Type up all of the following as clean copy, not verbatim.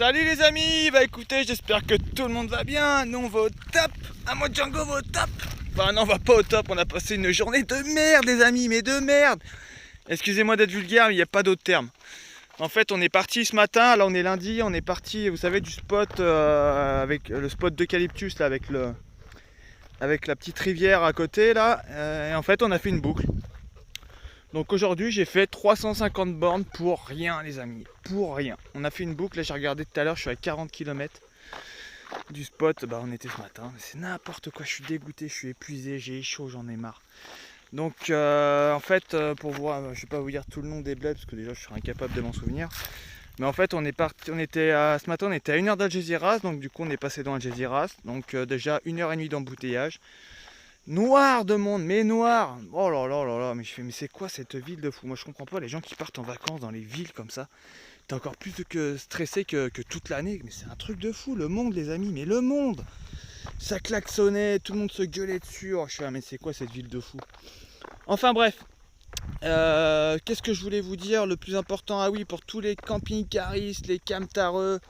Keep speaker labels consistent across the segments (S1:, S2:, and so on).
S1: Salut les amis, bah écoutez, j'espère que tout le monde va bien. Nous on va au top, à moi Django va au top. Enfin non, on va pas au top, on a passé une journée de merde les amis, mais de merde. Excusez-moi d'être vulgaire, mais il n'y a pas d'autre terme. En fait, on est parti ce matin, là on est lundi, on est parti, vous savez, du spot avec le spot d'eucalyptus là, avec la petite rivière à côté là. Et en fait, on a fait une boucle. Donc aujourd'hui j'ai fait 350 bornes pour rien les amis, pour rien. On a fait une boucle, là j'ai regardé tout à l'heure, je suis à 40 km du spot, bah on était ce matin, c'est n'importe quoi, je suis dégoûté, je suis épuisé, j'ai chaud, j'en ai marre. Donc en fait pour voir, je vais pas vous dire tout le nom des bleds parce que déjà je suis incapable de m'en souvenir. Mais en fait on est parti, ce matin on était à 1 heure d'Algeciras, donc du coup on est passé dans Algeciras, donc déjà 1 h 30 d'embouteillage. Noir de monde, mais noir. Oh là là là là, mais je fais, mais c'est quoi cette ville de fou? Moi je comprends pas les gens qui partent en vacances dans les villes comme ça. T'es encore plus que stressé que toute l'année. Mais c'est un truc de fou, le monde les amis, mais le monde. Ça klaxonnait, tout le monde se gueulait dessus. Oh, je fais, ah, mais c'est quoi cette ville de fou? Enfin bref, qu'est-ce que je voulais vous dire? Le plus important, ah oui, pour tous les camping-caristes, les camtareux,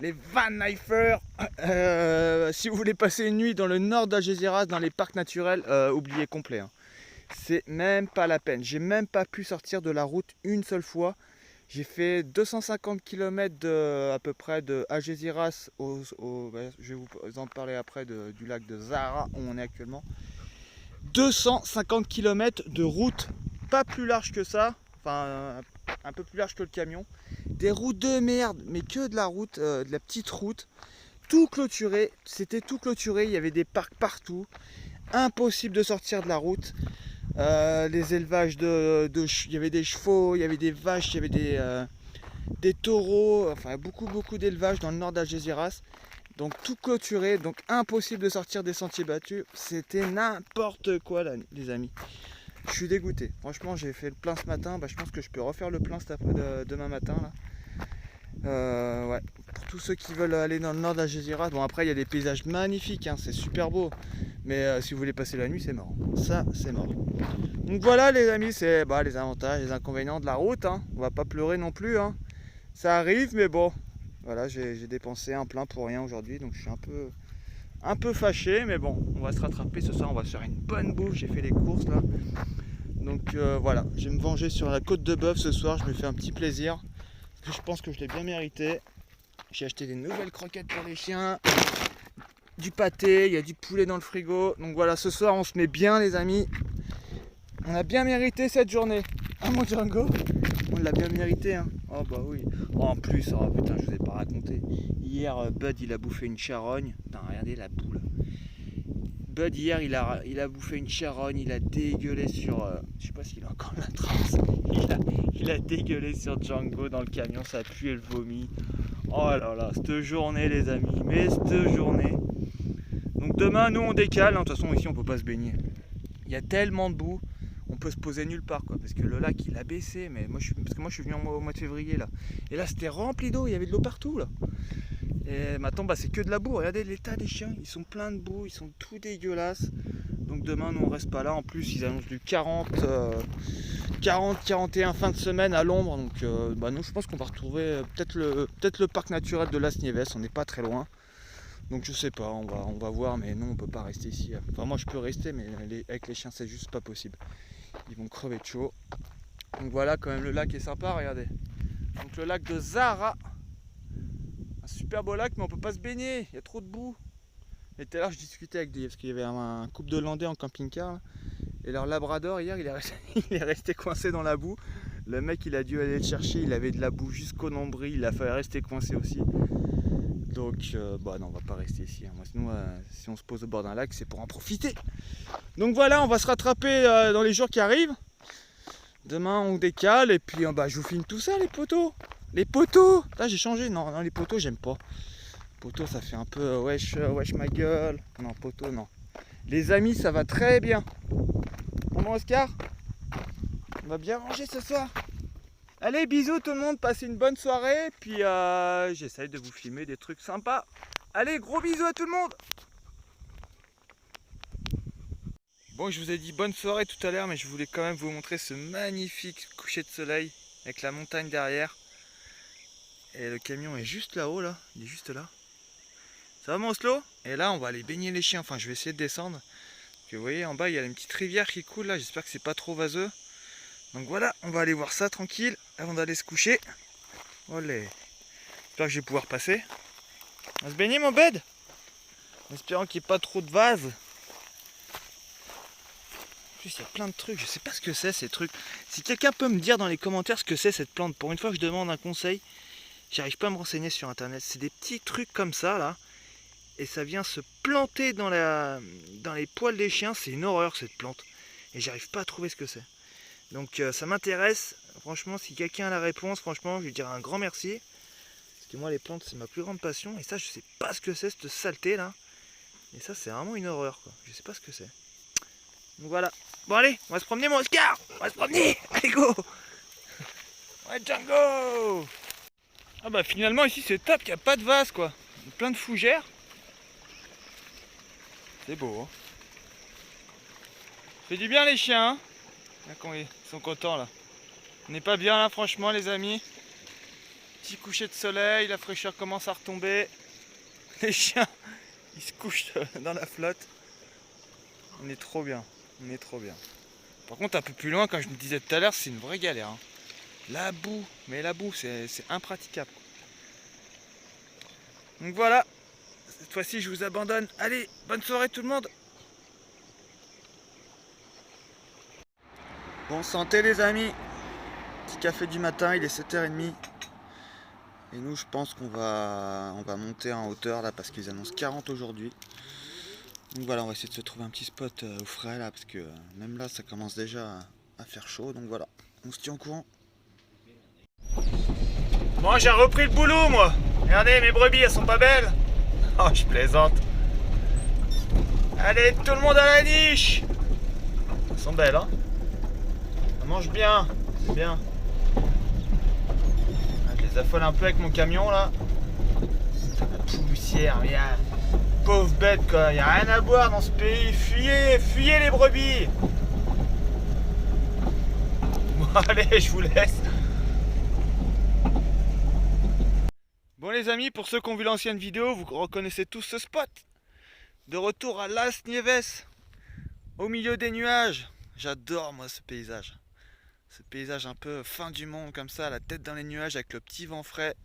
S1: les Van Knifers, si vous voulez passer une nuit dans le nord d'Algeciras, dans les parcs naturels, oubliez complet. Hein. C'est même pas la peine. J'ai même pas pu sortir de la route une seule fois. J'ai fait 250 km à peu près de Algeciras je vais vous en parler après du lac de Zara où on est actuellement. 250 km de route, pas plus large que ça, enfin un peu plus large que le camion. Des routes de merde, mais que de la route, de la petite route, tout clôturé, c'était tout clôturé, il y avait des parcs partout, impossible de sortir de la route. Les élevages il y avait des chevaux, il y avait des vaches, il y avait des taureaux, enfin beaucoup d'élevages dans le nord d'Algeciras. Donc tout clôturé, donc impossible de sortir des sentiers battus. C'était n'importe quoi là, les amis. Je suis dégoûté. Franchement, j'ai fait le plein ce matin. Bah, je pense que je peux refaire le plein demain matin. Là. Ouais. Pour tous ceux qui veulent aller dans le nord d'Algeciras, bon après il y a des paysages magnifiques, hein, c'est super beau. Mais si vous voulez passer la nuit, c'est mort. Ça, c'est mort. Donc voilà les amis, c'est les avantages, les inconvénients de la route. Hein. On va pas pleurer non plus. Hein. Ça arrive, mais bon. Voilà, j'ai dépensé un plein pour rien aujourd'hui, donc je suis un peu fâché, mais bon, on va se rattraper ce soir, on va se faire une bonne bouffe, j'ai fait les courses là. Donc voilà, je vais me venger sur la côte de bœuf ce soir, je me fais un petit plaisir, parce que je pense que je l'ai bien mérité. J'ai acheté des nouvelles croquettes pour les chiens, du pâté, il y a du poulet dans le frigo, donc voilà, ce soir on se met bien les amis. On a bien mérité cette journée. Ah mon Django, on l'a bien mérité hein. Oh bah oui. Oh, en plus, oh putain, je vous ai pas raconté. Hier, Bud il a bouffé une charogne. Putain, regardez la boule. Bud hier il a bouffé une charogne, il a dégueulé sur. Je sais pas s'il a encore la trace. Il a dégueulé sur Django dans le camion, ça a pué le vomi. Oh là là, cette journée les amis, mais cette journée. Donc demain nous on décale, hein. De toute façon ici on peut pas se baigner. Il y a tellement de boue. On peut se poser nulle part quoi, parce que le lac il a baissé, mais moi je suis venu au mois de février là, et là c'était rempli d'eau, il y avait de l'eau partout là. Et maintenant c'est que de la boue, regardez l'état des chiens, ils sont pleins de boue, ils sont tout dégueulasses. Donc demain nous on reste pas là, en plus ils annoncent du 41 fin de semaine à l'ombre, donc nous je pense qu'on va retrouver peut-être le parc naturel de Las Nieves, on n'est pas très loin. Donc je sais pas, on va voir, mais non on peut pas rester ici. Enfin moi je peux rester, mais avec les chiens c'est juste pas possible. Ils vont crever de chaud. Donc voilà, quand même le lac est sympa, regardez. Donc le lac de Zara. Un super beau lac, mais on peut pas se baigner, il y a trop de boue. Et tout à l'heure je discutais avec parce qu'il y avait un couple d'Hollandais en camping-car. Là, et leur labrador hier il est resté coincé dans la boue. Le mec il a dû aller le chercher, il avait de la boue jusqu'au nombril, il a fallu rester coincé aussi. Donc non on va pas rester ici. Moi, sinon si on se pose au bord d'un lac c'est pour en profiter. Donc voilà, on va se rattraper dans les jours qui arrivent. Demain on décale et puis je vous filme tout ça les poteaux. Les poteaux. Là j'ai changé, non les poteaux j'aime pas. Poteaux ça fait un peu wesh ma gueule. Non poteaux non. Les amis ça va très bien. Bon Oscar, on va bien manger ce soir. Allez bisous tout le monde, passez une bonne soirée. Puis j'essaye de vous filmer des trucs sympas. Allez gros bisous à tout le monde. Bon, je vous ai dit bonne soirée tout à l'heure, mais je voulais quand même vous montrer ce magnifique coucher de soleil avec la montagne derrière. Et le camion est juste là-haut là. Il est juste là. Ça va mon Oslo? Et là on va aller baigner les chiens. Enfin je vais essayer de descendre. Et vous voyez en bas il y a une petite rivière qui coule là. J'espère que c'est pas trop vaseux. Donc voilà, on va aller voir ça tranquille avant d'aller se coucher. Olé. J'espère que je vais pouvoir passer. On va se baigner mon bed, en espérant qu'il n'y ait pas trop de vases. En plus il y a plein de trucs, je sais pas ce que c'est ces trucs. Si quelqu'un peut me dire dans les commentaires ce que c'est cette plante, pour une fois que je demande un conseil, j'arrive pas à me renseigner sur internet. C'est des petits trucs comme ça là. Et ça vient se planter dans les poils des chiens. C'est une horreur cette plante. Et j'arrive pas à trouver ce que c'est. Donc ça m'intéresse. Franchement, si quelqu'un a la réponse, franchement, je lui dirai un grand merci. Parce que moi, les plantes, c'est ma plus grande passion. Et ça, je sais pas ce que c'est, cette saleté là. Et ça, c'est vraiment une horreur, quoi. Je sais pas ce que c'est. Donc voilà. Bon, allez, on va se promener, mon Oscar. On va se promener. Allez, go. Ouais, Django. Ah bah, finalement, ici, c'est top. Il n'y a pas de vase, quoi. Plein de fougères. C'est beau, hein. Fait du bien, les chiens, hein. Là, quand ils sont contents, là. On n'est pas bien, là, franchement, les amis. Petit coucher de soleil, la fraîcheur commence à retomber. Les chiens, ils se couchent dans la flotte. On est trop bien, on est trop bien. Par contre, un peu plus loin, comme je me disais tout à l'heure, c'est une vraie galère, hein. La boue, mais la boue, c'est impraticable. Donc voilà, cette fois-ci, je vous abandonne. Allez, bonne soirée tout le monde. Bon santé les amis. Petit café du matin, il est 7h30. Et nous, je pense qu'on va monter en hauteur là parce qu'ils annoncent 40 aujourd'hui. Donc voilà, on va essayer de se trouver un petit spot au frais là parce que même là, ça commence déjà à faire chaud. Donc voilà, on se tient au courant. Bon, j'ai repris le boulot moi. Regardez, mes brebis, elles sont pas belles. Oh, je plaisante. Allez, tout le monde à la niche. Elles sont belles, hein. Elles mangent bien, c'est bien. Je les affole un peu avec mon camion là. La poussière, regarde. Pauvre bête quoi, y a rien à boire dans ce pays. Fuyez, fuyez les brebis. Bon allez, je vous laisse. Bon les amis, pour ceux qui ont vu l'ancienne vidéo, vous reconnaissez tous ce spot. De retour à Las Nieves, au milieu des nuages. J'adore moi ce paysage. Ce paysage un peu fin du monde comme ça, la tête dans les nuages avec le petit vent frais.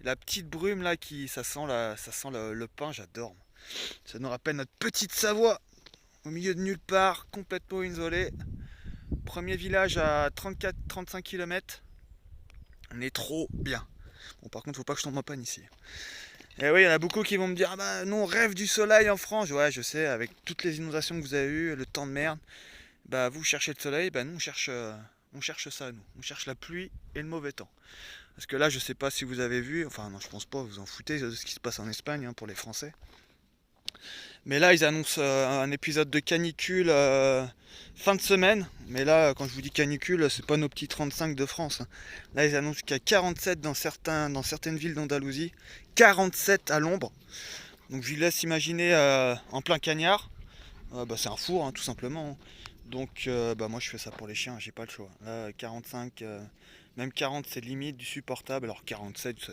S1: La petite brume là, ça sent le pin, j'adore. Ça nous rappelle notre petite Savoie, au milieu de nulle part, complètement isolé. Premier village à 34-35 km. On est trop bien. Bon par contre, faut pas que je tombe en panne ici. Et oui, il y en a beaucoup qui vont me dire, ah bah nous on rêve du soleil en France. Ouais, je sais, avec toutes les inondations que vous avez eues, le temps de merde, bah vous cherchez le soleil, bah nous on cherche ça, nous. On cherche la pluie et le mauvais temps. Parce que là, je sais pas si vous avez vu, enfin non, je pense pas, vous en foutez de ce qui se passe en Espagne hein, pour les Français. Mais là, ils annoncent un épisode de canicule fin de semaine. Mais là, quand je vous dis canicule, c'est pas nos petits 35 de France. Là, ils annoncent qu'il y a 47 dans certaines villes d'Andalousie. 47 à l'ombre. Donc je vous laisse imaginer en plein cagnard. Bah, c'est un four, hein, tout simplement. Donc bah, moi, je fais ça pour les chiens, j'ai pas le choix. Là, 45... Même 40 c'est limite du supportable, alors 47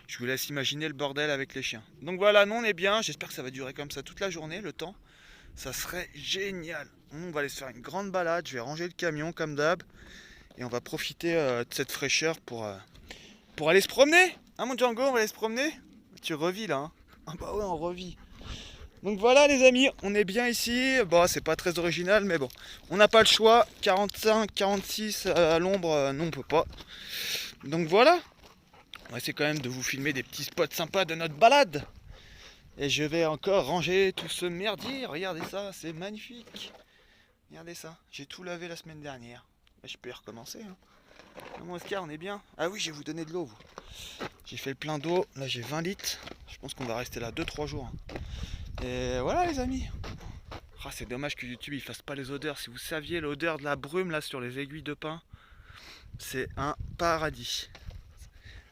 S1: je vous laisse imaginer le bordel avec les chiens. Donc voilà, nous on est bien, j'espère que ça va durer comme ça toute la journée, le temps. Ça serait génial. On va aller se faire une grande balade, je vais ranger le camion comme d'hab. Et on va profiter de cette fraîcheur pour aller se promener. Hein mon Django, on va aller se promener. Tu revis là, hein. Ah bah ouais, on revit. Donc voilà les amis, on est bien ici. Bon, c'est pas très original, mais bon, on n'a pas le choix. 45, 46 à l'ombre, non, on peut pas. Donc voilà, on va essayer quand même de vous filmer des petits spots sympas de notre balade. Et je vais encore ranger tout ce merdier. Regardez ça, c'est magnifique. Regardez ça, j'ai tout lavé la semaine dernière. Je peux y recommencer. Hein. Mon Oscar, on est bien. Ah oui, je vais vous donner de l'eau. J'ai fait le plein d'eau, là j'ai 20 litres. Je pense qu'on va rester là 2-3 jours. Et voilà les amis. Ah, c'est dommage que YouTube il fasse pas les odeurs. Si vous saviez l'odeur de la brume là sur les aiguilles de pin, c'est un paradis.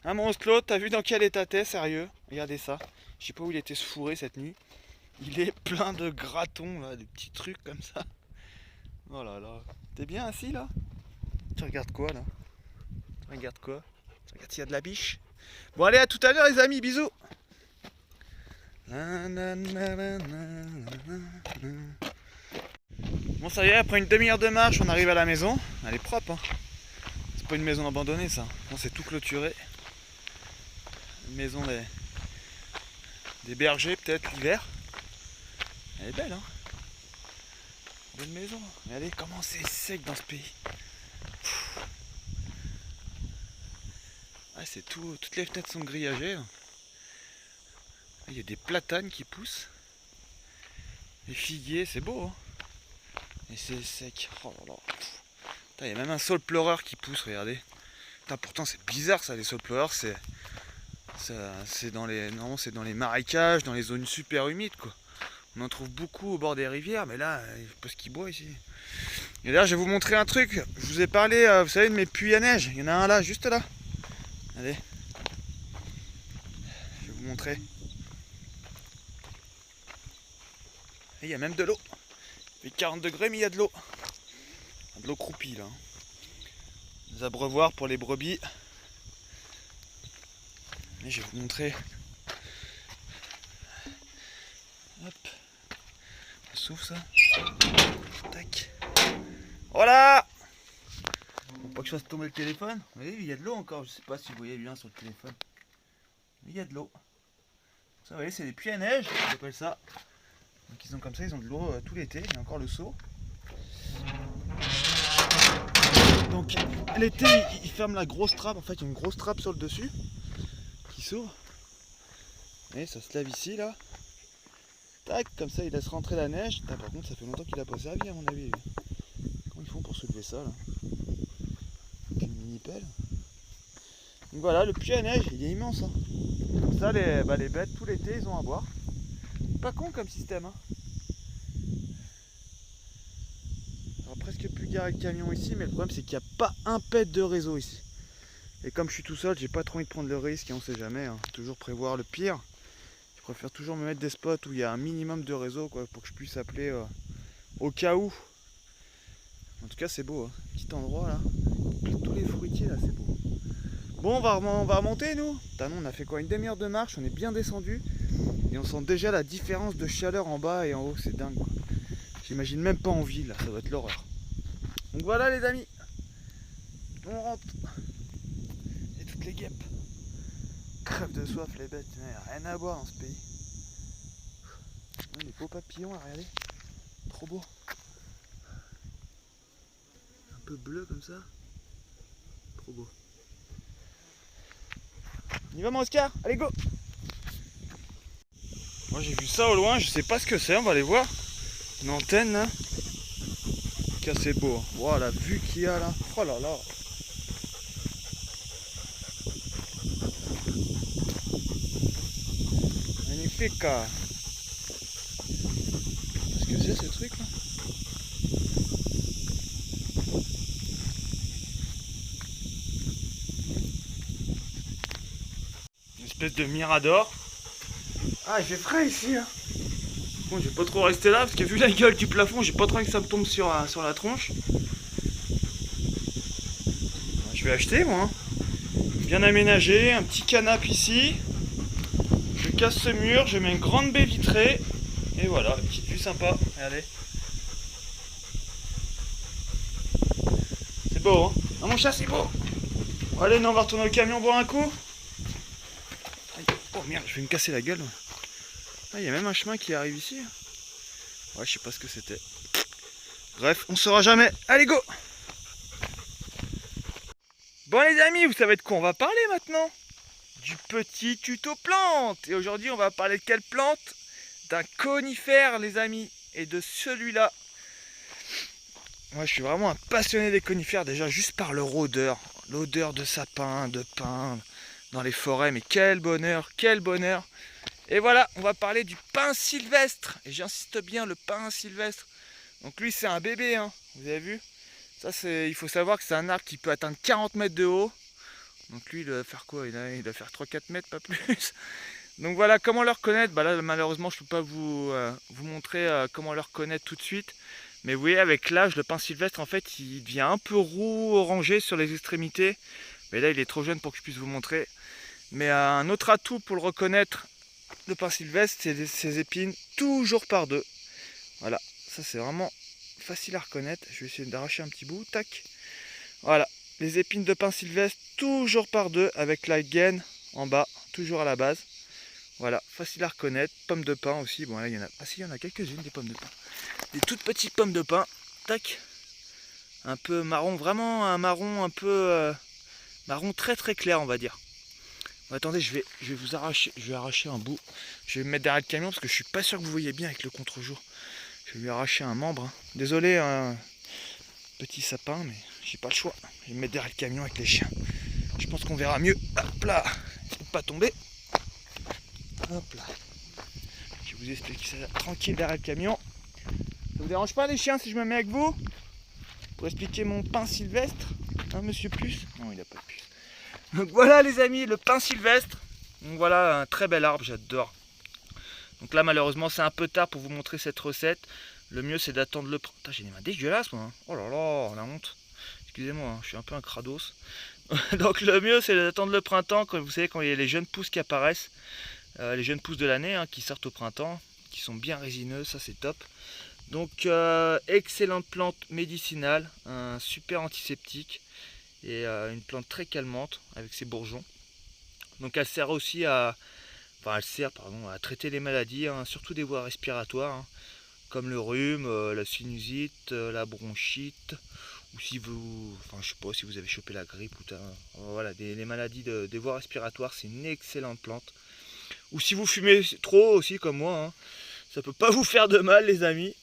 S1: Hein mon Oslo, t'as vu dans quel état t'es, sérieux? Regardez ça. Je sais pas où il était se fourrer cette nuit. Il est plein de gratons là, des petits trucs comme ça. Oh là là. T'es bien assis là? Tu regardes quoi là? Tu regardes quoi? Tu regardes s'il y a de la biche? Bon allez, à tout à l'heure les amis, bisous. Bon ça y est, après une demi-heure de marche, on arrive à la maison. Elle est propre, hein. C'est pas une maison abandonnée ça. Bon, c'est tout clôturé. Une maison des bergers peut-être l'hiver. Elle est belle, hein. Belle maison. Regardez comment c'est sec dans ce pays. Ah, c'est tout, toutes les fenêtres sont grillagées. Il y a des platanes qui poussent. Des figuiers, c'est beau, hein. Et c'est sec. Oh là là. Putain, il y a même un saule pleureur qui pousse, regardez. Putain, pourtant c'est bizarre ça, les saules pleureurs, c'est dans les, non, c'est dans les marécages, dans les zones super humides quoi. On en trouve beaucoup au bord des rivières, mais là, il faut pas ce qu'il boit ici. Et là, je vais vous montrer un truc. Je vous ai parlé, vous savez, de mes puits à neige. Il y en a un là, juste là. Allez. Je vais vous montrer. Et il y a même de l'eau. Il fait 40 degrés, mais il y a de l'eau. De l'eau croupie là. Des abreuvoirs pour les brebis. Et je vais vous montrer. Hop. Ça s'ouvre ça. Tac. Voilà. Faut pas que je fasse tomber le téléphone. Vous voyez, il y a de l'eau encore. Je sais pas si vous voyez bien sur le téléphone. Mais il y a de l'eau. Ça, vous voyez, c'est des puits à neige. On appelle ça. Donc ils ont comme ça, ils ont de l'eau tout l'été. Il y a encore le seau. Donc l'été, ils ferment la grosse trappe. En fait, il y a une grosse trappe sur le dessus qui s'ouvre. Et ça se lève ici là. Tac, comme ça, il laisse rentrer la neige. Putain, par contre, ça fait longtemps qu'il a pas servi à mon avis. Comment ils font pour soulever ça là? Avec une mini pelle. Donc voilà, le puits à neige, il est immense. Hein. Comme ça, les bêtes, tout l'été, ils ont à boire. Pas con comme système. Hein. Alors, presque plus garer le camion ici, mais le problème c'est qu'il n'y a pas un pet de réseau ici. Et comme je suis tout seul, j'ai pas trop envie de prendre le risque et on sait jamais. Hein. Toujours prévoir le pire. Je préfère toujours me mettre des spots où il y a un minimum de réseau quoi, pour que je puisse appeler au cas où. En tout cas c'est beau, hein. Petit endroit là. Tous les fruitiers là, c'est beau. Bon, on va remonter nous. Putain, non, on a fait quoi, une demi-heure de marche, on est bien descendu. Et on sent déjà la différence de chaleur en bas et en haut, c'est dingue quoi. J'imagine même pas en ville là, ça doit être l'horreur. Donc voilà les amis. On rentre. Et toutes les guêpes. Crève de soif les bêtes, il n'y a rien à boire dans ce pays. Les beaux papillons là, regardez. Trop beau. Un peu bleu comme ça. Trop beau. On y va mon Oscar? Allez go! Moi j'ai vu ça au loin, je sais pas ce que c'est, on va aller voir. Une antenne là. En tout cas c'est beau. Wow, la vue qu'il y a là. Oh là là. Magnifique. Qu'est-ce que c'est ce truc là? Une espèce de mirador. Ah, il fait frais ici. Hein. Bon, je vais pas trop rester là parce que vu la gueule du plafond, j'ai pas trop envie que ça me tombe sur la tronche. Je vais acheter moi. Hein. Bien aménagé, un petit canapé ici. Je casse ce mur, je mets une grande baie vitrée. Et voilà, petite vue sympa. Regardez. C'est beau, hein? Ah, mon chat, c'est beau! Bon, allez, non, on va retourner au camion boire un coup. Aïe. Oh merde, je vais me casser la gueule. Ah, il y a même un chemin qui arrive ici. Ouais, je sais pas ce que c'était. Bref, on saura jamais. Allez, go! Bon les amis, vous savez de quoi on va parler maintenant? Du petit tuto plante. Et aujourd'hui, on va parler de quelle plante? D'un conifère, les amis. Et de celui-là. Moi, je suis vraiment un passionné des conifères, déjà juste par leur odeur. L'odeur de sapin, de pin, dans les forêts. Mais quel bonheur, quel bonheur. Et voilà, on va parler du pin sylvestre. Et j'insiste bien, le pin sylvestre. Donc lui, c'est un bébé, hein. Vous avez vu? Ça, il faut savoir que c'est un arbre qui peut atteindre 40 mètres de haut. Donc lui, il doit faire quoi? Il doit faire 3-4 mètres, pas plus. Donc voilà, comment le reconnaître? Bah là, malheureusement, je ne peux pas vous montrer comment le reconnaître tout de suite. Mais vous voyez, avec l'âge, le pin sylvestre, en fait, il devient un peu roux, orangé sur les extrémités. Mais là, il est trop jeune pour que je puisse vous montrer. Mais un autre atout pour le reconnaître, le pin sylvestre, c'est ses épines toujours par deux. Voilà, ça c'est vraiment facile à reconnaître. Je vais essayer d'arracher un petit bout, tac. Voilà, les épines de pin sylvestre toujours par deux avec la gaine en bas, toujours à la base. Voilà, facile à reconnaître. Pommes de pin aussi, bon là il y en a, ah si, il y en a quelques-unes des pommes de pin. Des toutes petites pommes de pin, tac. Un peu marron, vraiment un marron un peu marron très très clair on va dire. Bon, attendez, je vais vous arracher, je vais arracher un bout. Je vais me mettre derrière le camion parce que je suis pas sûr que vous voyez bien avec le contre-jour. Je vais lui arracher un membre. Hein. Désolé, petit sapin, mais j'ai pas le choix. Je vais me mettre derrière le camion avec les chiens. Je pense qu'on verra mieux. Hop là, faut pas tomber. Hop là. Je vais vous expliquer ça tranquille derrière le camion. Ça vous dérange pas les chiens si je me mets avec vous? Pour expliquer mon pin sylvestre. Hein, monsieur Puce? Non, il a pas de puce. Donc voilà les amis, le pin sylvestre. Donc voilà un très bel arbre, j'adore. Donc là malheureusement c'est un peu tard pour vous montrer cette recette. Le mieux c'est d'attendre le printemps. J'ai des mains dégueulasses moi. Hein. Oh là là, la honte. Excusez-moi, hein, je suis un peu un crados. Donc le mieux c'est d'attendre le printemps, quand vous savez quand il y a les jeunes pousses qui apparaissent. Les jeunes pousses de l'année hein, qui sortent au printemps, qui sont bien résineuses, ça c'est top. Donc excellente plante médicinale, un super antiseptique et une plante très calmante avec ses bourgeons. Donc elle sert aussi à, à traiter les maladies, hein, surtout des voies respiratoires, hein, comme le rhume, la sinusite, la bronchite, ou si vous, je sais pas si vous avez chopé la grippe ou voilà, les maladies des voies respiratoires, c'est une excellente plante. Ou si vous fumez trop aussi comme moi, hein, ça peut pas vous faire de mal les amis.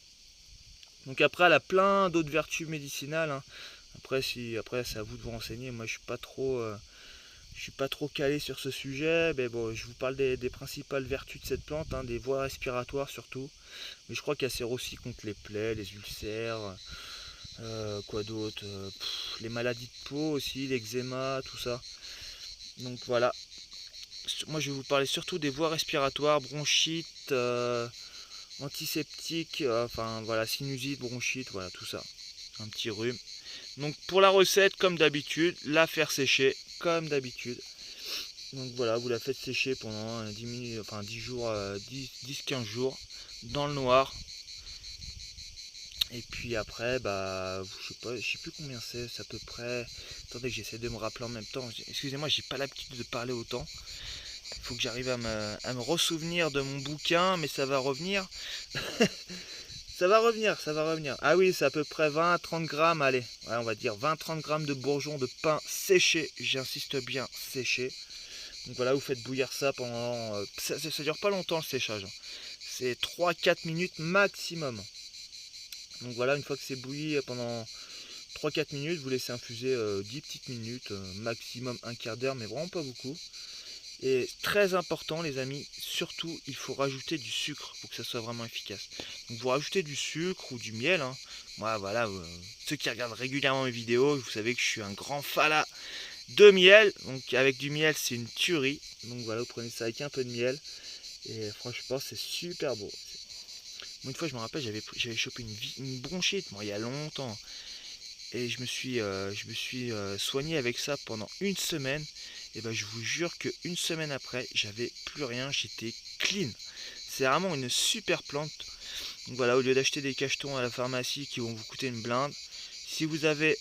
S1: Donc après elle a plein d'autres vertus médicinales. Hein. Après c'est à vous de vous renseigner. Moi je suis pas trop calé sur ce sujet. Mais bon, je vous parle des principales vertus de cette plante, hein, des voies respiratoires surtout. Mais je crois qu'elle sert aussi contre les plaies, les ulcères, quoi d'autre, les maladies de peau aussi, l'eczéma, tout ça. Donc voilà. Moi je vais vous parler surtout des voies respiratoires, bronchite, antiseptique, enfin voilà, sinusite, bronchite, voilà tout ça. Un petit rhume. Donc pour la recette, comme d'habitude, la faire sécher, comme d'habitude. Donc voilà, vous la faites sécher pendant 10 minutes, enfin 10 jours, 10-15 jours, dans le noir. Et puis après, bah, je sais plus combien c'est à peu près. Attendez que j'essaie de me rappeler en même temps. Excusez-moi, j'ai pas l'habitude de parler autant. Il faut que j'arrive à me ressouvenir de mon bouquin, mais ça va revenir. Ça va revenir. Ah oui, c'est à peu près 20-30 grammes, allez. Ouais, on va dire 20-30 grammes de bourgeons de pain séchés. J'insiste bien, séchés. Donc voilà, vous faites bouillir ça pendant... ça dure pas longtemps le séchage. C'est 3-4 minutes maximum. Donc voilà, une fois que c'est bouilli pendant 3-4 minutes, vous laissez infuser 10 petites minutes, maximum un quart d'heure, mais vraiment pas beaucoup. Et très important les amis, surtout il faut rajouter du sucre pour que ça soit vraiment efficace. Donc vous rajoutez du sucre ou du miel. Hein. Moi voilà, ceux qui regardent régulièrement mes vidéos, vous savez que je suis un grand fala de miel. Donc avec du miel c'est une tuerie. Donc voilà, vous prenez ça avec un peu de miel. Et franchement c'est super beau. Une fois je me rappelle, j'avais chopé une bronchite, moi il y a longtemps. Et je me suis soigné avec ça pendant une semaine. Et ben je vous jure qu'une semaine après, j'avais plus rien, j'étais clean. C'est vraiment une super plante. Donc voilà, au lieu d'acheter des cachetons à la pharmacie qui vont vous coûter une blinde, si vous avez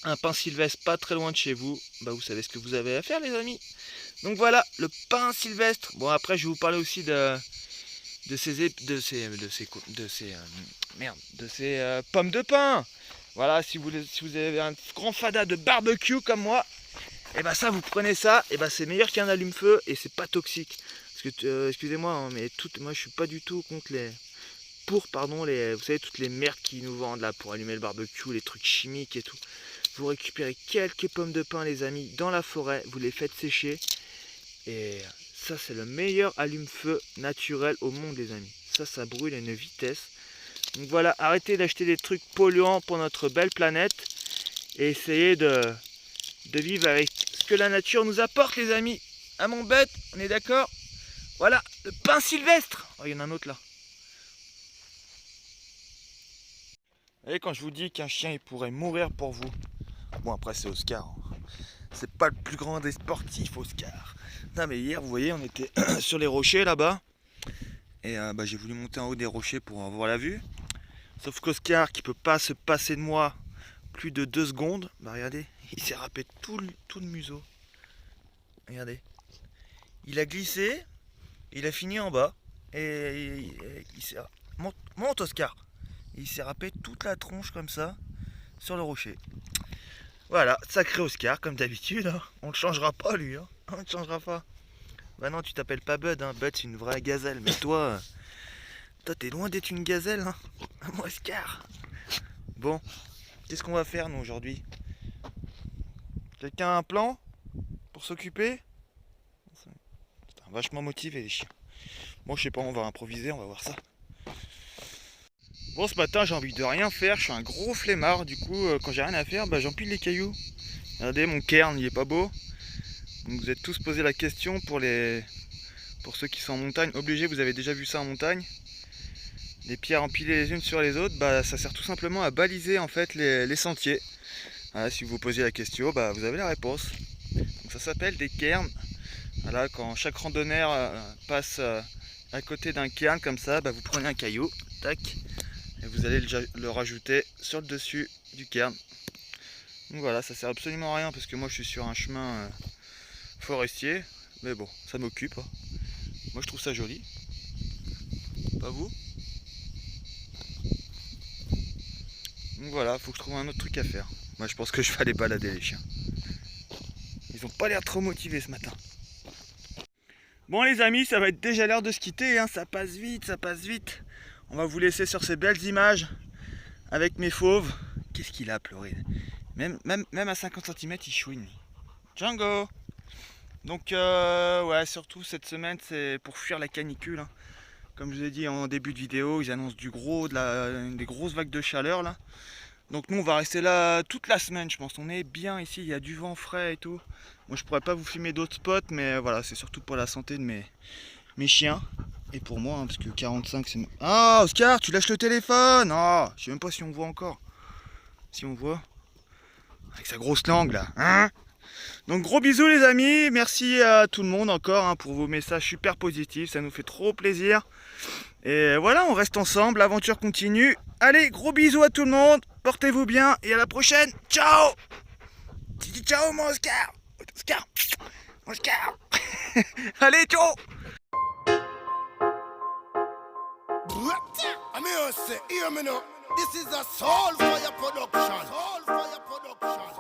S1: un pin sylvestre pas très loin de chez vous, bah vous savez ce que vous avez à faire les amis. Donc voilà, le pin sylvestre. Bon après je vais vous parler aussi de ces pommes de pin. Voilà, si vous avez un grand fada de barbecue comme moi, et bah ça vous prenez ça, et bah c'est meilleur qu'un allume-feu et c'est pas toxique. Parce que excusez-moi, hein, mais moi je suis pas du tout contre vous savez toutes les merdes qui nous vendent là pour allumer le barbecue, les trucs chimiques et tout. Vous récupérez quelques pommes de pin les amis dans la forêt, vous les faites sécher et ça c'est le meilleur allume-feu naturel au monde les amis. Ça brûle à une vitesse. Donc voilà, arrêtez d'acheter des trucs polluants pour notre belle planète et essayez de vivre avec ce que la nature nous apporte les amis. À mon bête, on est d'accord? Voilà, le pin sylvestre. Oh, il y en a un autre là. Vous voyez quand je vous dis qu'un chien il pourrait mourir pour vous. Bon après c'est Oscar. Hein. C'est pas le plus grand des sportifs, Oscar. Non mais hier, vous voyez, on était sur les rochers là-bas. Et j'ai voulu monter en haut des rochers pour avoir la vue. Sauf qu'Oscar, qui peut pas se passer de moi plus de 2 secondes, bah regardez, il s'est râpé tout le museau. Regardez. Il a glissé, il a fini en bas. Et il s'est... Monte Oscar. Il s'est râpé toute la tronche comme ça sur le rocher. Voilà, sacré Oscar comme d'habitude. Hein. On le changera pas lui. Hein. On le changera pas. Bah non, tu t'appelles pas Bud. Hein. Bud c'est une vraie gazelle. Mais toi t'es loin d'être une gazelle. Hein. Moi Oscar. Bon, qu'est-ce qu'on va faire nous aujourd'hui? Quelqu'un a un plan pour s'occuper? Putain, vachement motivé les chiens. Bon, je sais pas, on va improviser, on va voir ça. Bon, ce matin, j'ai envie de rien faire, je suis un gros flemmard, du coup, quand j'ai rien à faire, j'empile les cailloux. Regardez, mon cairn, il est pas beau. Donc, vous êtes tous posé la question pour ceux qui sont en montagne. Obligé, vous avez déjà vu ça en montagne. Les pierres empilées les unes sur les autres, ça sert tout simplement à baliser en fait les sentiers. Voilà, si vous vous posez la question, vous avez la réponse. Donc, ça s'appelle des cairns. Voilà, quand chaque randonneur passe à côté d'un cairn comme ça, vous prenez un caillou, tac, et vous allez le rajouter sur le dessus du cairn. Donc voilà, ça sert absolument à rien parce que moi je suis sur un chemin forestier, mais bon, ça m'occupe. Hein. Moi je trouve ça joli. Pas vous? Donc voilà, faut que je trouve un autre truc à faire. Moi je pense que je vais aller balader les chiens. Ils ont pas l'air trop motivés ce matin. Bon les amis, ça va être déjà l'heure de se quitter, hein. Ça passe vite, ça passe vite. On va vous laisser sur ces belles images avec mes fauves. Qu'est-ce qu'il a pleuré? Même à 50 cm il chouine. Django. Donc ouais, surtout cette semaine c'est pour fuir la canicule. Hein. Comme je vous ai dit en début de vidéo, ils annoncent des grosses vagues de chaleur là. Donc nous on va rester là toute la semaine je pense. On est bien ici, il y a du vent frais et tout. Moi je pourrais pas vous filmer d'autres spots, mais voilà, c'est surtout pour la santé de mes chiens. Et pour moi, hein, parce que 45 c'est... Ah Oscar, tu lâches le téléphone. Ah, je sais même pas si on voit encore. Si on voit. Avec sa grosse langue là. Hein. Donc gros bisous les amis. Merci à tout le monde encore hein, pour vos messages super positifs. Ça nous fait trop plaisir. Et voilà, on reste ensemble, l'aventure continue. Allez, gros bisous à tout le monde. Portez-vous bien et à la prochaine. Ciao. Dis ciao mon Oscar. Oscar. Oscar. Allez, ciao.
S2: I mean, say, hear me now. This is a Soul Fire production. Soul Fire production.